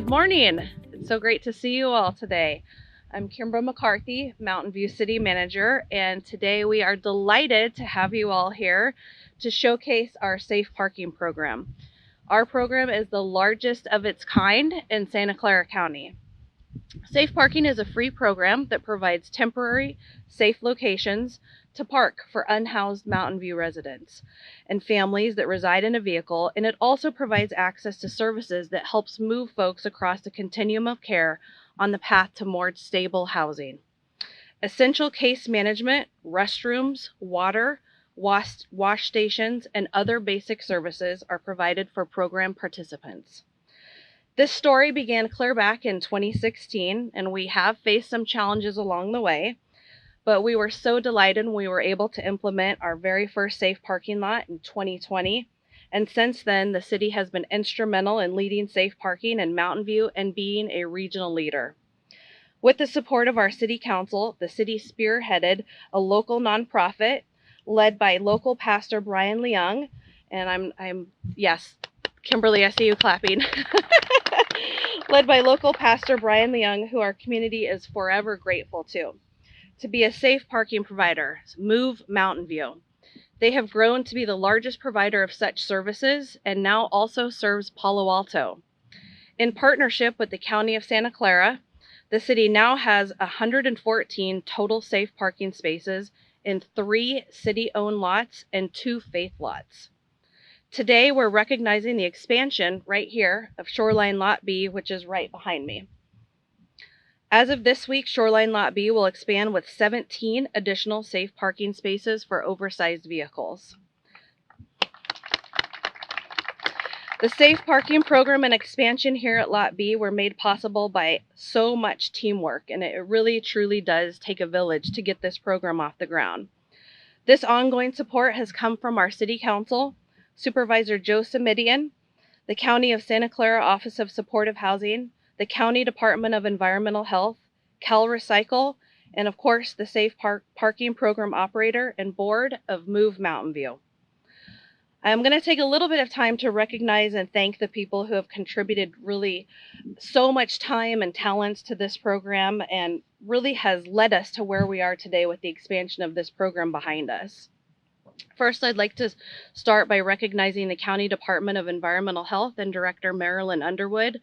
Good morning. It's so great to see you all today. I'm Kimbra McCarthy, Mountain View City Manager, and today we are delighted to have you all here to showcase our safe parking program. Our program is the largest of its kind in Santa Clara County. Safe parking is a free program that provides temporary, safe locations to park for unhoused Mountain View residents and families that reside in a vehicle, and it also provides access to services that helps move folks across the continuum of care on the path to more stable housing. Essential case management, restrooms, water, wash stations, and other basic services are provided for program participants. This story began clear back in 2016, and we have faced some challenges along the way, but we were so delighted when we were able to implement our very first safe parking lot in 2020. And since then, the city has been instrumental in leading safe parking in Mountain View and being a regional leader. With the support of our city council, the city spearheaded a local nonprofit led by local pastor Brian Leung, and yes, Kimberly, I see you clapping. Led by local pastor Brian Leung, who our community is forever grateful to be a safe parking provider, Move Mountain View. They have grown to be the largest provider of such services and now also serves Palo Alto. In partnership with the County of Santa Clara, the city now has 114 total safe parking spaces in 3 city-owned lots and 2 faith lots. Today, we're recognizing the expansion right here of Shoreline Lot B, which is right behind me. As of this week, Shoreline Lot B will expand with 17 additional safe parking spaces for oversized vehicles. The safe parking program and expansion here at Lot B were made possible by so much teamwork, and it really truly does take a village to get this program off the ground. This ongoing support has come from our City Council, Supervisor Joe Simidian, the County of Santa Clara Office of Supportive Housing, the County Department of Environmental Health, Cal Recycle, and of course the Safe Parking Program Operator and Board of Move Mountain View. I'm going to take a little bit of time to recognize and thank the people who have contributed really so much time and talents to this program and really has led us to where we are today with the expansion of this program behind us. First, I'd like to start by recognizing the County Department of Environmental Health and Director Marilyn Underwood,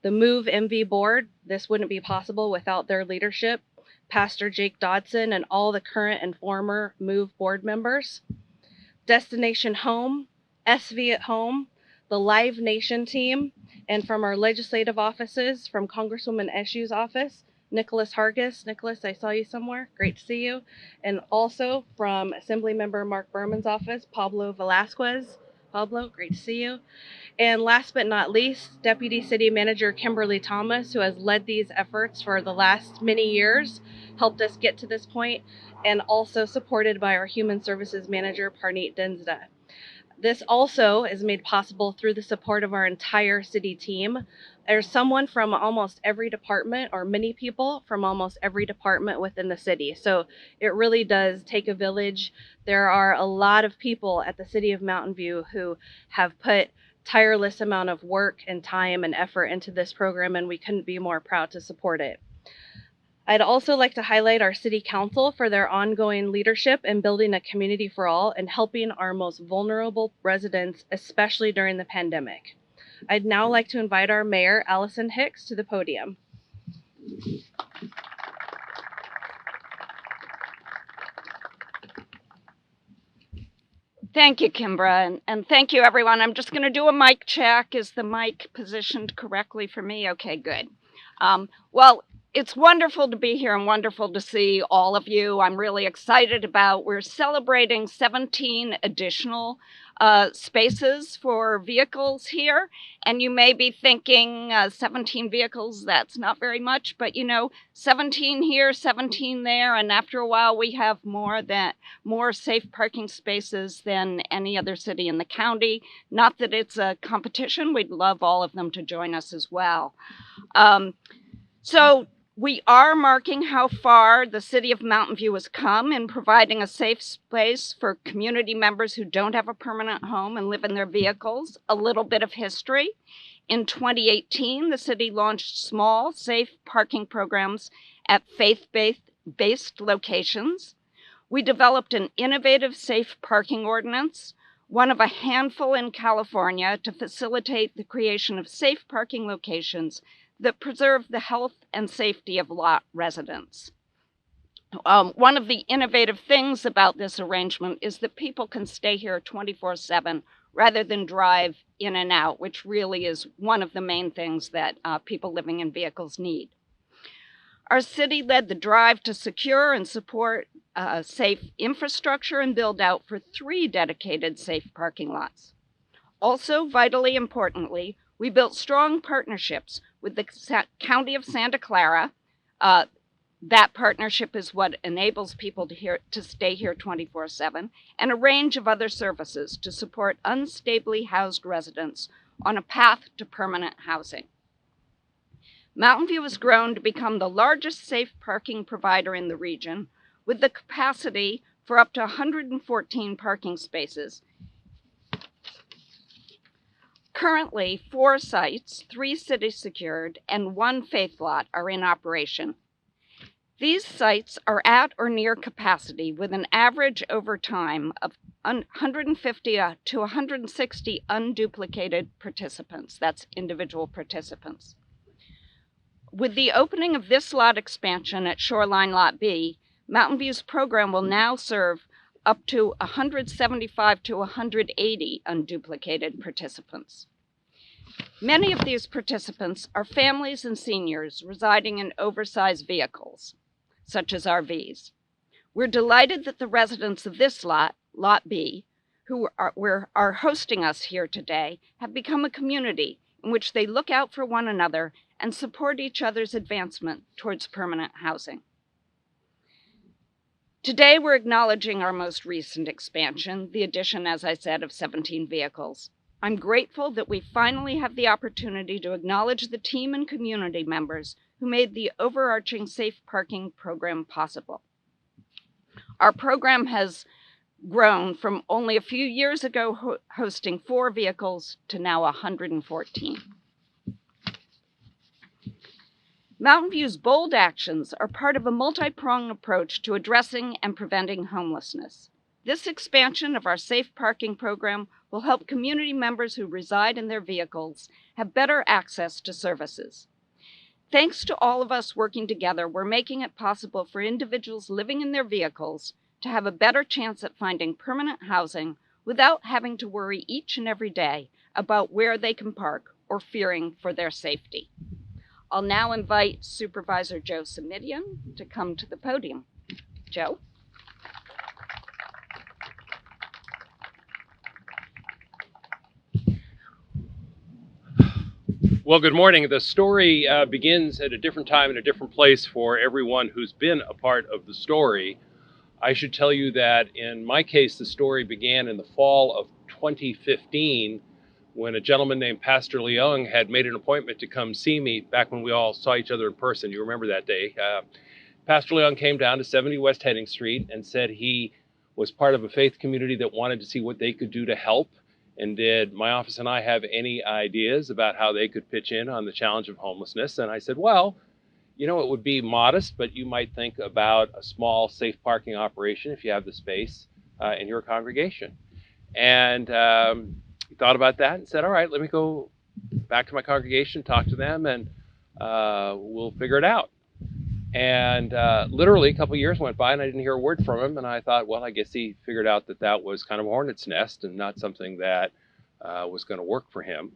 the Move MV Board. This wouldn't be possible without their leadership, Pastor Jake Dodson, and all the current and former Move board members, Destination Home, SV at Home, the Live Nation team, and from our legislative offices, from Congresswoman Eshu's office, Nicholas Hargis. Nicholas, I saw you somewhere. Great to see you. And also from Assemblymember Mark Berman's office, Pablo Velasquez. Pablo, great to see you. And last but not least, Deputy City Manager Kimberly Thomas, who has led these efforts for the last many years, helped us get to this point, and also supported by our Human Services Manager, Parneet Densda. This also is made possible through the support of our entire city team. There's someone from almost every department, or many people from almost every department within the city. So it really does take a village. There are a lot of people at the City of Mountain View who have put tireless amount of work and time and effort into this program, and we couldn't be more proud to support it. I'd also like to highlight our City Council for their ongoing leadership in building a community for all and helping our most vulnerable residents, especially during the pandemic. I'd now like to invite our Mayor, Allison Hicks, to the podium. Thank you, Kimbra, and thank you, everyone. I'm just going to do a mic check. Is the mic positioned correctly for me? Okay, good. Well, it's wonderful to be here and wonderful to see all of you. I'm really excited we're celebrating 17 additional spaces for vehicles here. And you may be thinking 17 vehicles, that's not very much, but 17 here, 17 there. And after a while, we have more safe parking spaces than any other city in the county. Not that it's a competition. We'd love all of them to join us as well. So We are marking how far the city of Mountain View has come in providing a safe space for community members who don't have a permanent home and live in their vehicles. A little bit of history. In 2018, the city launched small, safe parking programs at faith-based locations. We developed an innovative safe parking ordinance, one of a handful in California, to facilitate the creation of safe parking locations that preserve the health and safety of lot residents. One of the innovative things about this arrangement is that people can stay here 24/7 rather than drive in and out, which really is one of the main things that people living in vehicles need. Our city led the drive to secure and support safe infrastructure and build out for 3 dedicated safe parking lots. Also, vitally importantly, we built strong partnerships with the County of Santa Clara. That partnership is what enables people to stay here 24/7, and a range of other services to support unstably housed residents on a path to permanent housing. Mountain View has grown to become the largest safe parking provider in the region, with the capacity for up to 114 parking spaces. Currently, 4 sites, 3 city secured, and 1 faith lot are in operation. These sites are at or near capacity with an average over time of 150 to 160 unduplicated participants. That's individual participants. With the opening of this lot expansion at Shoreline Lot B, Mountain View's program will now serve up to 175 to 180 unduplicated participants. Many of these participants are families and seniors residing in oversized vehicles, such as RVs. We're delighted that the residents of this lot, Lot B, who are hosting us here today, have become a community in which they look out for one another and support each other's advancement towards permanent housing. Today, we're acknowledging our most recent expansion, the addition, as I said, of 17 vehicles. I'm grateful that we finally have the opportunity to acknowledge the team and community members who made the overarching safe parking program possible. Our program has grown from only a few years ago hosting 4 vehicles to now 114. Mountain View's bold actions are part of a multi-pronged approach to addressing and preventing homelessness. This expansion of our safe parking program will help community members who reside in their vehicles have better access to services. Thanks to all of us working together, we're making it possible for individuals living in their vehicles to have a better chance at finding permanent housing without having to worry each and every day about where they can park or fearing for their safety. I'll now invite Supervisor Joe Simidian to come to the podium. Joe? Well, good morning. The story begins at a different time and a different place for everyone who's been a part of the story. I should tell you that in my case, the story began in the fall of 2015 when a gentleman named Pastor Leung had made an appointment to come see me back when we all saw each other in person. You remember that day. Pastor Leung came down to 70 West Heading Street and said he was part of a faith community that wanted to see what they could do to help. And did my office and I have any ideas about how they could pitch in on the challenge of homelessness? And I said, well, you know, it would be modest, but you might think about a small safe parking operation if you have the space in your congregation. And he thought about that and said, all right, let me go back to my congregation, talk to them, and we'll figure it out. And literally a couple of years went by and I didn't hear a word from him. And I thought, well, I guess he figured out that that was kind of a hornet's nest and not something that was going to work for him.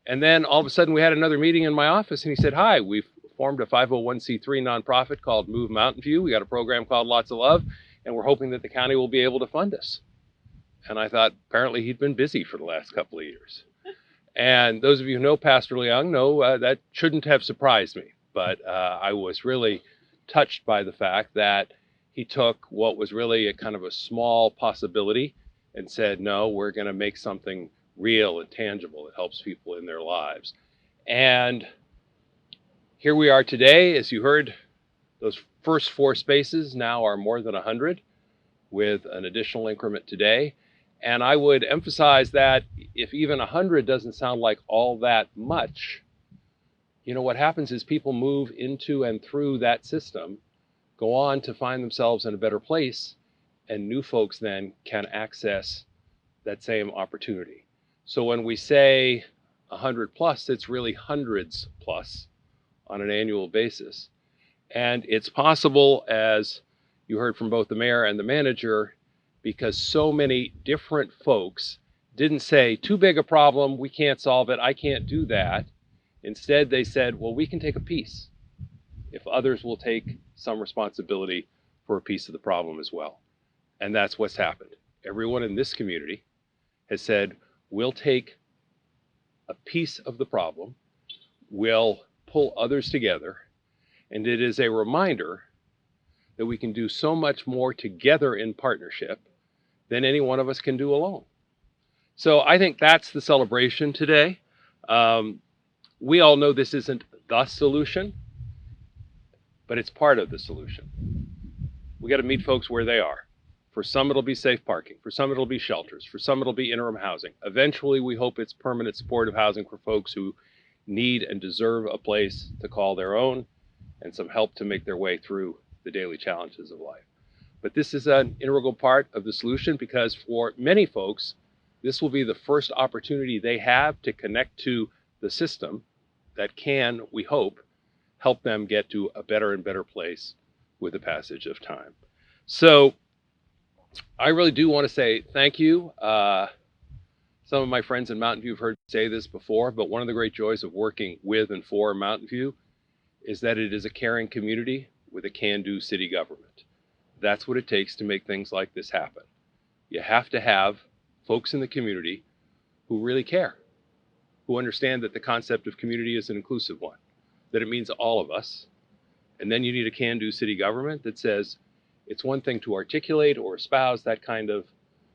And then all of a sudden we had another meeting in my office and he said, hi, we've formed a 501c3 nonprofit called Move Mountain View. We got a program called Lots of Love, and we're hoping that the county will be able to fund us. And I thought, apparently he'd been busy for the last couple of years. And those of you who know Pastor Leung know that shouldn't have surprised me. But I was really touched by the fact that he took what was really a kind of a small possibility and said, no, we're going to make something real and tangible that helps people in their lives. And here we are today, as you heard Those first 4 spaces now are more than 100, with an additional increment today. And I would emphasize that if even 100 doesn't sound like all that much, you know, what happens is people move into and through that system, go on to find themselves in a better place, and new folks then can access that same opportunity. So when we say 100 plus, it's really hundreds plus on an annual basis. And it's possible, as you heard from both the mayor and the manager, because so many different folks didn't say, too big a problem, we can't solve it, I can't do that. Instead, they said, well, we can take a piece if others will take some responsibility for a piece of the problem as well. And that's what's happened. Everyone in this community has said, we'll take a piece of the problem, we'll pull others together, and it is a reminder that we can do so much more together in partnership than any one of us can do alone. So I think that's the celebration today. We all know this isn't the solution, but it's part of the solution. We got to meet folks where they are. For some, it'll be safe parking. For some, it'll be shelters. For some, it'll be interim housing. Eventually, we hope it's permanent supportive housing for folks who need and deserve a place to call their own and some help to make their way through the daily challenges of life. But this is an integral part of the solution, because for many folks, this will be the first opportunity they have to connect to the system that can, we hope, help them get to a better and better place with the passage of time. So I really do want to say thank you. Some of my friends in Mountain View have heard me say this before, but one of the great joys of working with and for Mountain View is that it is a caring community with a can-do city government. That's what it takes to make things like this happen. You have to have folks in the community who really care, who understand that the concept of community is an inclusive one, that it means all of us. And then you need a can-do city government that says it's one thing to articulate or espouse that kind of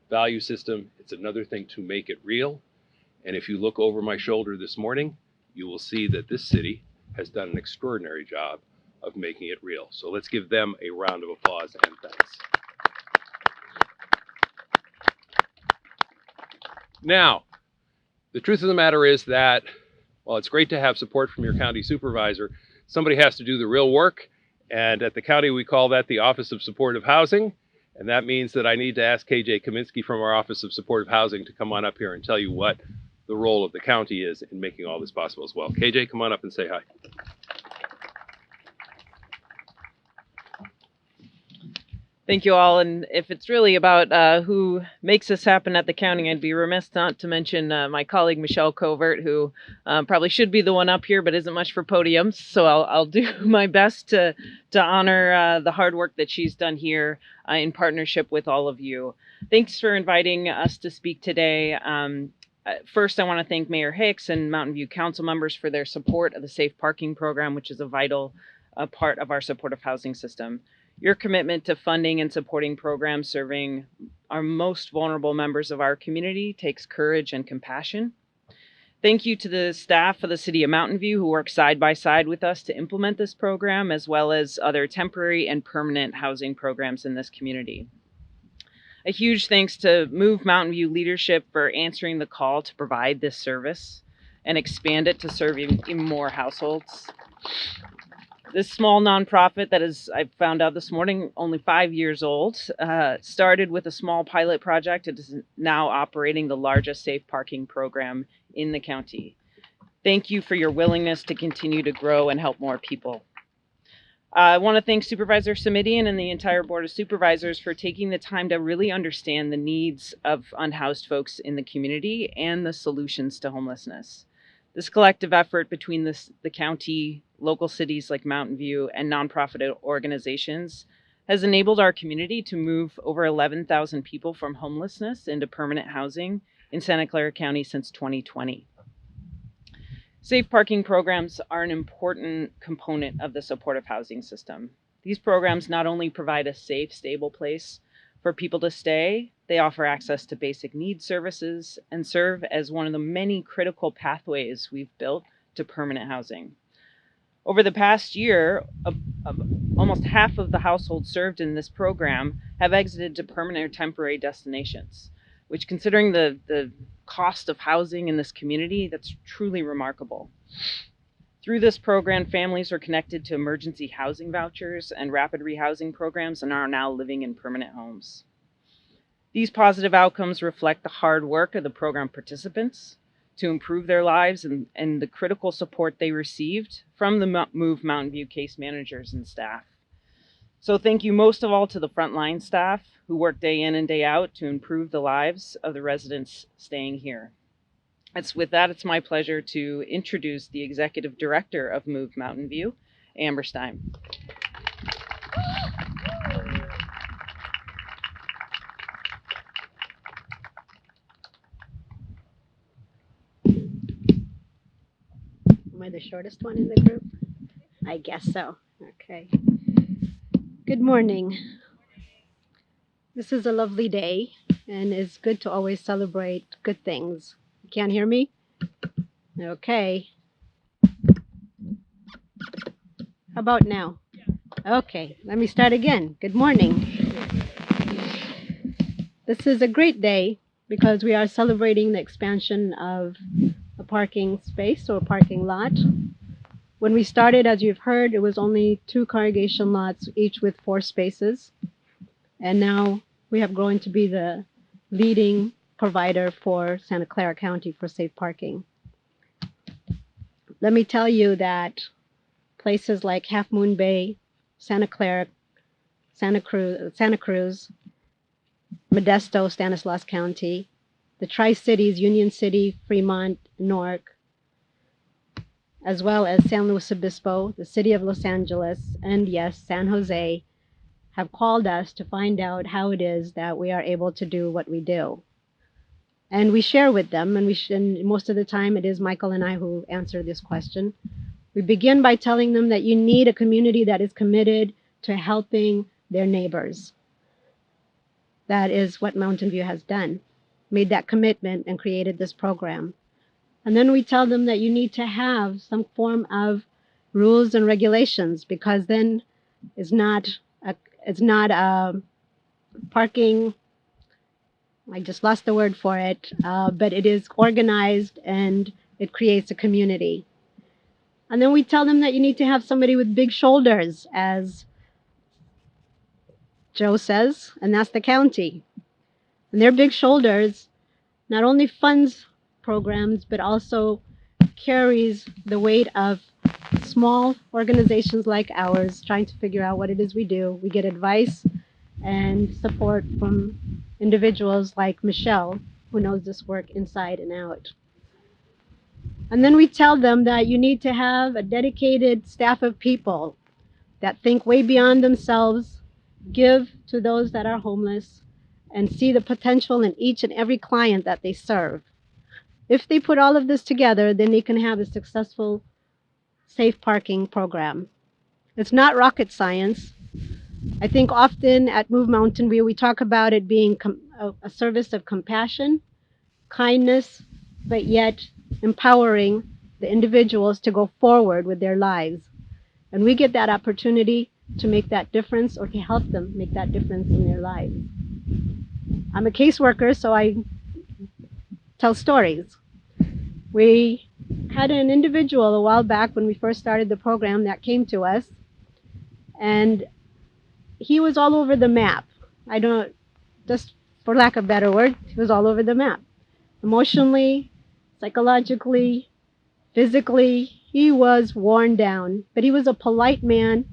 value system. It's another thing to make it real. And if you look over my shoulder this morning, you will see that this city has done an extraordinary job of making it real. So let's give them a round of applause and thanks. Now, the truth of the matter is that while it's great to have support from your county supervisor, somebody has to do the real work. And at the county, we call that the Office of Supportive Housing. And that means that I need to ask KJ Kaminsky from our Office of Supportive Housing to come on up here and tell you what the role of the county is in making all this possible as well. KJ, come on up and say hi. Thank you all. And if it's really about who makes this happen at the county, I'd be remiss not to mention my colleague, Michelle Covert, who probably should be the one up here, but isn't much for podiums. So I'll do my best to honor the hard work that she's done here in partnership with all of you. Thanks for inviting us to speak today. First, I want to thank Mayor Hicks and Mountain View Council members for their support of the Safe Parking Program, which is a vital part of our supportive housing system. Your commitment to funding and supporting programs serving our most vulnerable members of our community takes courage and compassion. Thank you to the staff of the City of Mountain View who work side by side with us to implement this program, as well as other temporary and permanent housing programs in this community. A huge thanks to Move Mountain View leadership for answering the call to provide this service and expand it to serve even more households. This small nonprofit that is, I found out this morning, only 5 years old, started with a small pilot project. It is now operating the largest safe parking program in the county. Thank you for your willingness to continue to grow and help more people. I want to thank Supervisor Simidian and the entire Board of Supervisors for taking the time to really understand the needs of unhoused folks in the community and the solutions to homelessness. This collective effort between the county, local cities like Mountain View, and nonprofit organizations has enabled our community to move over 11,000 people from homelessness into permanent housing in Santa Clara County since 2020. Safe parking programs are an important component of the supportive housing system. These programs not only provide a safe, stable place for people to stay, they offer access to basic needs services and serve as one of the many critical pathways we've built to permanent housing. Over the past year, almost half of the households served in this program have exited to permanent or temporary destinations, which, considering the cost of housing in this community, that's truly remarkable. Through this program, families are connected to emergency housing vouchers and rapid rehousing programs and are now living in permanent homes. These positive outcomes reflect the hard work of the program participants to improve their lives and the critical support they received from the Move Mountain View case managers and staff. So thank you most of all to the frontline staff who work day in and day out to improve the lives of the residents staying here. With that, it's my pleasure to introduce the Executive Director of Move Mountain View, Amber Stein. Am I the shortest one in the group? I guess so. Okay. Good morning. This is a lovely day, and it's good to always celebrate good things. You can't hear me? Okay. How about now? Okay, let me start again. Good morning. This is a great day because we are celebrating the expansion of a parking space or parking lot. When we started, as you've heard, it was only 2 congregation lots, each with 4 spaces. And now we have grown to be the leading provider for Santa Clara County for safe parking. Let me tell you that places like Half Moon Bay, Santa Clara, Santa Cruz, Modesto, Stanislaus County, the Tri-Cities, Union City, Fremont, Newark, as well as San Luis Obispo, the city of Los Angeles, and yes, San Jose, have called us to find out how it is that we are able to do what we do. And we share with them, and most of the time it is Michael and I who answer this question. We begin by telling them that you need a community that is committed to helping their neighbors. That is what Mountain View has done, made that commitment and created this program. And then we tell them that you need to have some form of rules and regulations, because then it's not a parking, I just lost the word for it, but it is organized and it creates a community. And then we tell them that you need to have somebody with big shoulders, as Joe says, and that's the county. And their big shoulders not only funds programs, but also carries the weight of small organizations like ours trying to figure out what it is we do. We get advice and support from individuals like Michelle, who knows this work inside and out. And then we tell them that you need to have a dedicated staff of people that think way beyond themselves, give to those that are homeless, and see the potential in each and every client that they serve. If they put all of this together, then they can have a successful safe parking program. It's not rocket science. I think often at Move Mountain View, we talk about it being a service of compassion, kindness, but yet empowering the individuals to go forward with their lives. And we get that opportunity to make that difference, or to help them make that difference in their lives. I'm a caseworker, so I tell stories. We had an individual a while back when we first started the program that came to us, and he was all over the map. Just for lack of a better word, he was all over the map. Emotionally, psychologically, physically, he was worn down, but he was a polite man.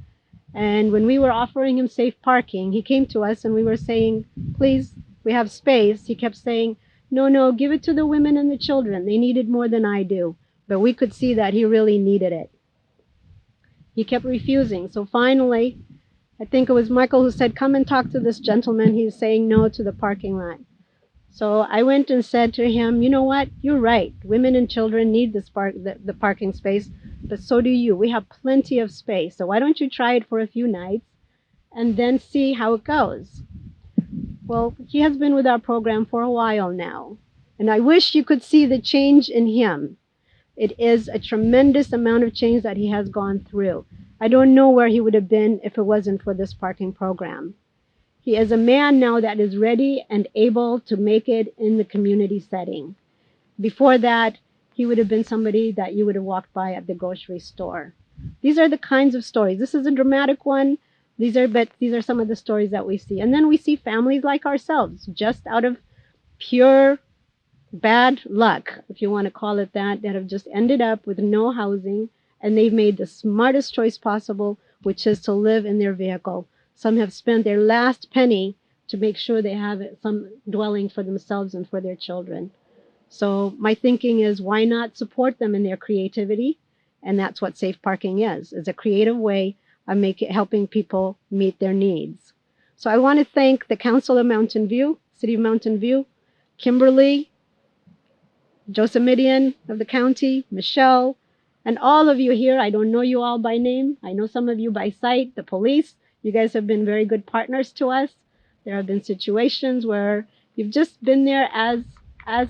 And when we were offering him safe parking, he came to us and we were saying, please, we have space. He kept saying, no, give it to the women and the children. They need it more than I do. But we could see that he really needed it. He kept refusing. So finally, I think it was Michael who said, come and talk to this gentleman. He's saying no to the parking lot. So I went and said to him, you know what? You're right. Women and children need the parking space, but so do you. We have plenty of space. So why don't you try it for a few nights and then see how it goes? Well, he has been with our program for a while now, and I wish you could see the change in him. It is a tremendous amount of change that he has gone through. I don't know where he would have been if it wasn't for this parking program. He is a man now that is ready and able to make it in the community setting. Before that, he would have been somebody that you would have walked by at the grocery store. These are the kinds of stories. This is a dramatic one. These are some of the stories that we see. And then we see families like ourselves, just out of pure bad luck, if you want to call it that have just ended up with no housing, and they've made the smartest choice possible, which is to live in their vehicle. Some have spent their last penny to make sure they have some dwelling for themselves and for their children. So my thinking is, why not support them in their creativity? And that's what safe parking is a creative way of helping people meet their needs. So I want to thank the Council of Mountain View, City of Mountain View, Kimberly, Josemidian of the county, Michelle, and all of you here. I don't know you all by name. I know some of you by sight, the police. You guys have been very good partners to us. There have been situations where you've just been there as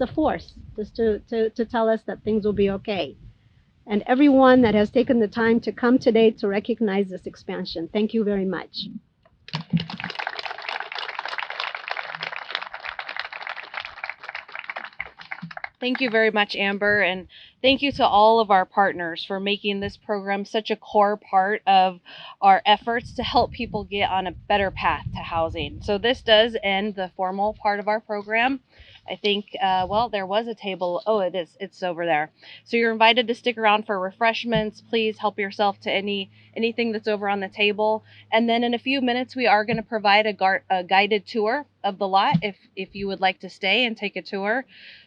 a force, just to tell us that things will be okay. And everyone that has taken the time to come today to recognize this expansion, thank you very much. Thank you very much, Amber, and thank you to all of our partners for making this program such a core part of our efforts to help people get on a better path to housing. So this does end the formal part of our program. I think, well, there was a table. Oh, it's over there. So you're invited to stick around for refreshments. Please help yourself to anything that's over on the table. And then in a few minutes, we are going to provide a guided tour of the lot if you would like to stay and take a tour.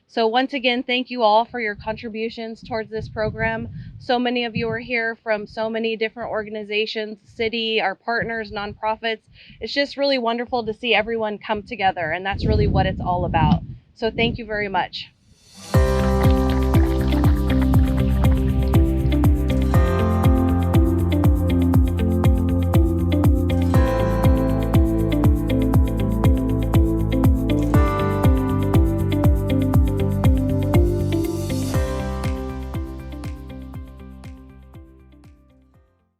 So once again, thank you all for your contributions towards this program. So many of you are here from so many different organizations, city, our partners, nonprofits. It's just really wonderful to see everyone come together, and that's really what it's all about. So thank you very much.